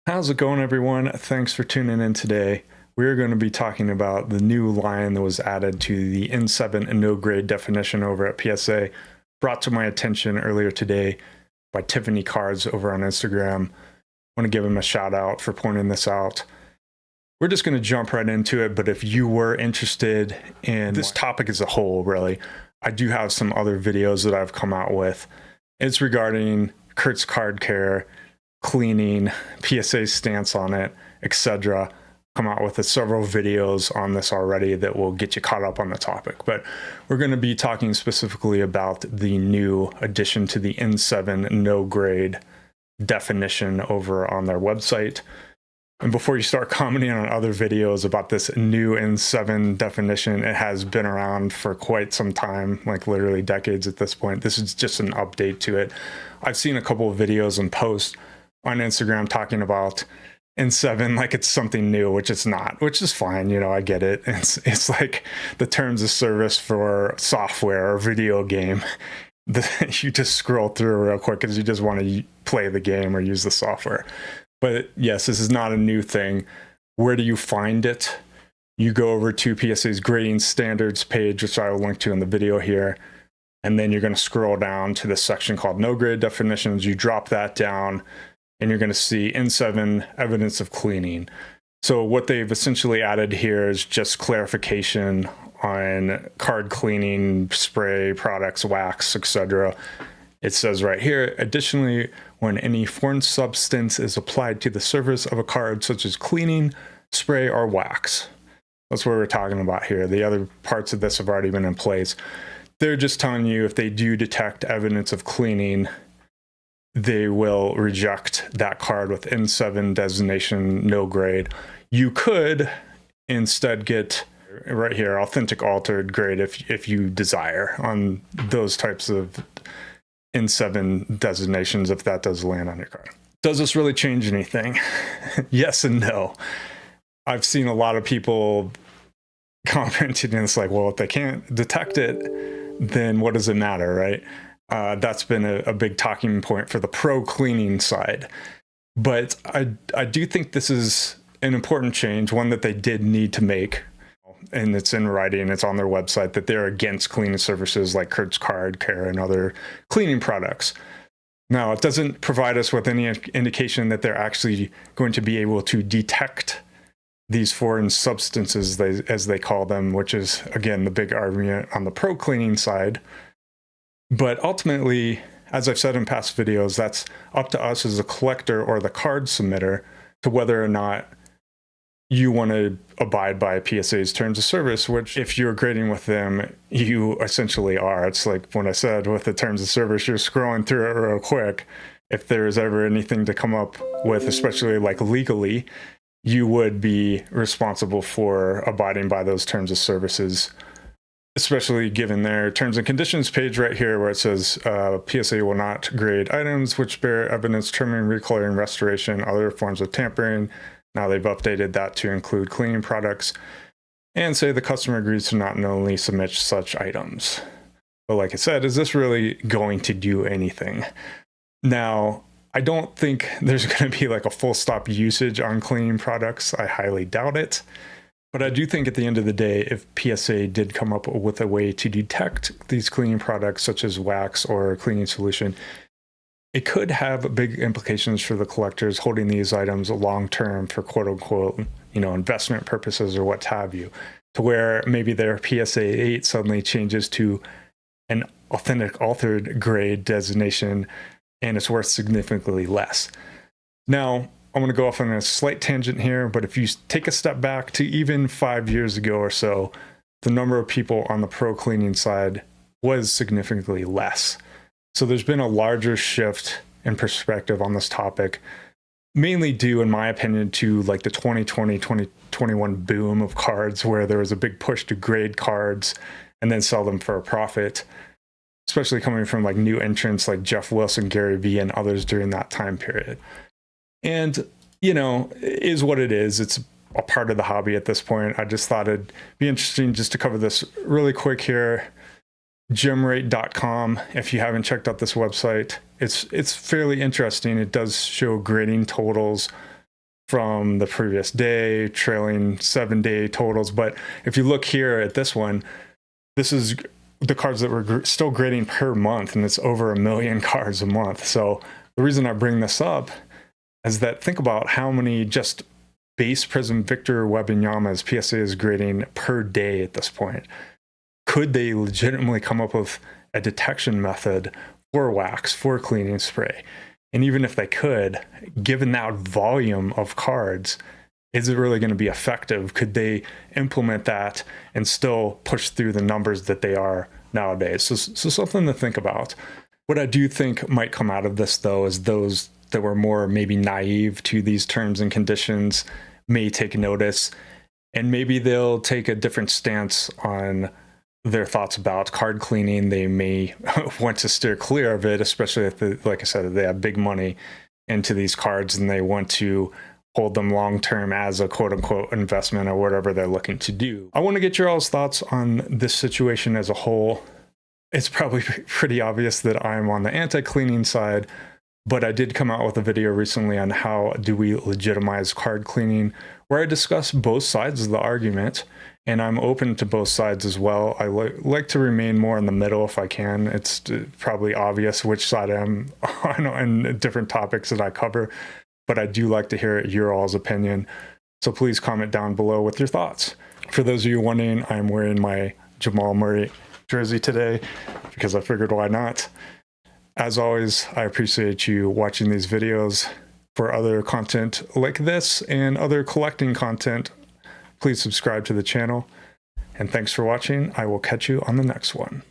How's it going, everyone? Thanks for tuning in today. We're going to be talking about the new line that was added to the N7 no grade definition over at PSA, brought to my attention earlier today by Tiffany Cards over on Instagram. I want to give him a shout out for pointing this out. We're just going to jump right into it, but if you were interested in this topic as a whole, really, I do have some other videos that I've come out with. It's regarding Kurt's Card Care, cleaning, PSA's stance on it, etc. Come out with several videos on this already that will get you caught up on the topic. But we're going to be talking specifically about the new addition to the N7 no grade definition over on their website. And before you start commenting on other videos about this new N7 definition, it has been around for quite some time, like literally decades at this point. This is just an update to it. I've seen a couple of videos and posts on Instagram talking about N7 like it's something new, which it's not, which is fine. You know, I get it. It's like the terms of service for software or video game. You just scroll through real quick because you just want to play the game or use the software. But yes, this is not a new thing. Where do you find it? You go over to PSA's grading standards page, which I will link to in the video here. And then you're going to scroll down to the section called no grade definitions. You drop that down and you're going to see N7 evidence of cleaning. So what they've essentially added here is just clarification on card cleaning, spray products, wax, etc. It says right here, additionally, when any foreign substance is applied to the surface of a card, such as cleaning, spray, or wax. That's what we're talking about here. The other parts of this have already been in place. They're just telling you if they do detect evidence of cleaning, they will reject that card with N7 designation, no grade. You could instead get right here, authentic altered grade if you desire on those types of N7 designations, if that does land on your card. Does this really change anything? Yes and no. I've seen a lot of people commenting, and it's like, well, if they can't detect it, then what does it matter, right? That's been a big talking point for the pro cleaning side. But I do think this is an important change, one that they did need to make. And it's in writing, it's on their website, that they're against cleaning services like Kurt's Card Care and other cleaning products. Now, it doesn't provide us with any indication that they're actually going to be able to detect these foreign substances, as they call them, which is, again, the big argument on the pro cleaning side. But ultimately, as I've said in past videos, that's up to us as a collector or the card submitter to whether or not you want to abide by PSA's terms of service, which if you're grading with them, you essentially are. It's like when I said with the terms of service, you're scrolling through it real quick. If there's ever anything to come up with, especially like legally, you would be responsible for abiding by those terms of services, especially given their terms and conditions page right here where it says PSA will not grade items which bear evidence trimming, recoloring, restoration, other forms of tampering. Now they've updated that to include cleaning products and say the customer agrees to not knowingly submit such items. But like I said, is this really going to do anything? Now, I don't think there's going to be like a full stop usage on cleaning products. I highly doubt it. But I do think at the end of the day, if PSA did come up with a way to detect these cleaning products, such as wax or cleaning solution, it could have big implications for the collectors holding these items long term for quote unquote, investment purposes or what have you, to where maybe their PSA 8 suddenly changes to an authentic altered grade designation and it's worth significantly less. Now, I'm going to go off on a slight tangent here, but if you take a step back to even 5 years ago or so, the number of people on the pro cleaning side was significantly less. So there's been a larger shift in perspective on this topic, mainly due, in my opinion, to like the 2020, 2021 boom of cards, where there was a big push to grade cards and then sell them for a profit, especially coming from like new entrants like Jeff Wilson, Gary Vee, and others during that time period. And, is what it is. It's a part of the hobby at this point. I just thought it'd be interesting just to cover this really quick here. Gemrate.com, if you haven't checked out this website, it's fairly interesting. It does show grading totals from the previous day, trailing 7-day totals. But if you look here at this one, this is the cards that we're still grading per month, and it's over 1 million cards a month. So the reason I bring this up is that think about how many just base Prism Victor Wembanyama's PSA is grading per day at this point. Could they legitimately come up with a detection method for wax, for cleaning spray? And even if they could, given that volume of cards, is it really going to be effective? Could they implement that and still push through the numbers that they are nowadays? So something to think about. What I do think might come out of this, though, is those that were more maybe naive to these terms and conditions may take notice, and maybe they'll take a different stance on their thoughts about card cleaning. They may want to steer clear of it, especially if, like I said, they have big money into these cards and they want to hold them long-term as a quote-unquote investment or whatever they're looking to do. I want to get your all's thoughts on this situation as a whole. It's probably pretty obvious that I'm on the anti-cleaning side, but I did come out with a video recently on how do we legitimize card cleaning, where I discuss both sides of the argument, and I'm open to both sides as well. I like to remain more in the middle if I can. It's probably obvious which side I'm on and different topics that I cover, but I do like to hear your all's opinion. So please comment down below with your thoughts. For those of you wondering, I'm wearing my Jamal Murray jersey today because I figured why not. As always, I appreciate you watching these videos. For other content like this and other collecting content, please subscribe to the channel. And thanks for watching. I will catch you on the next one.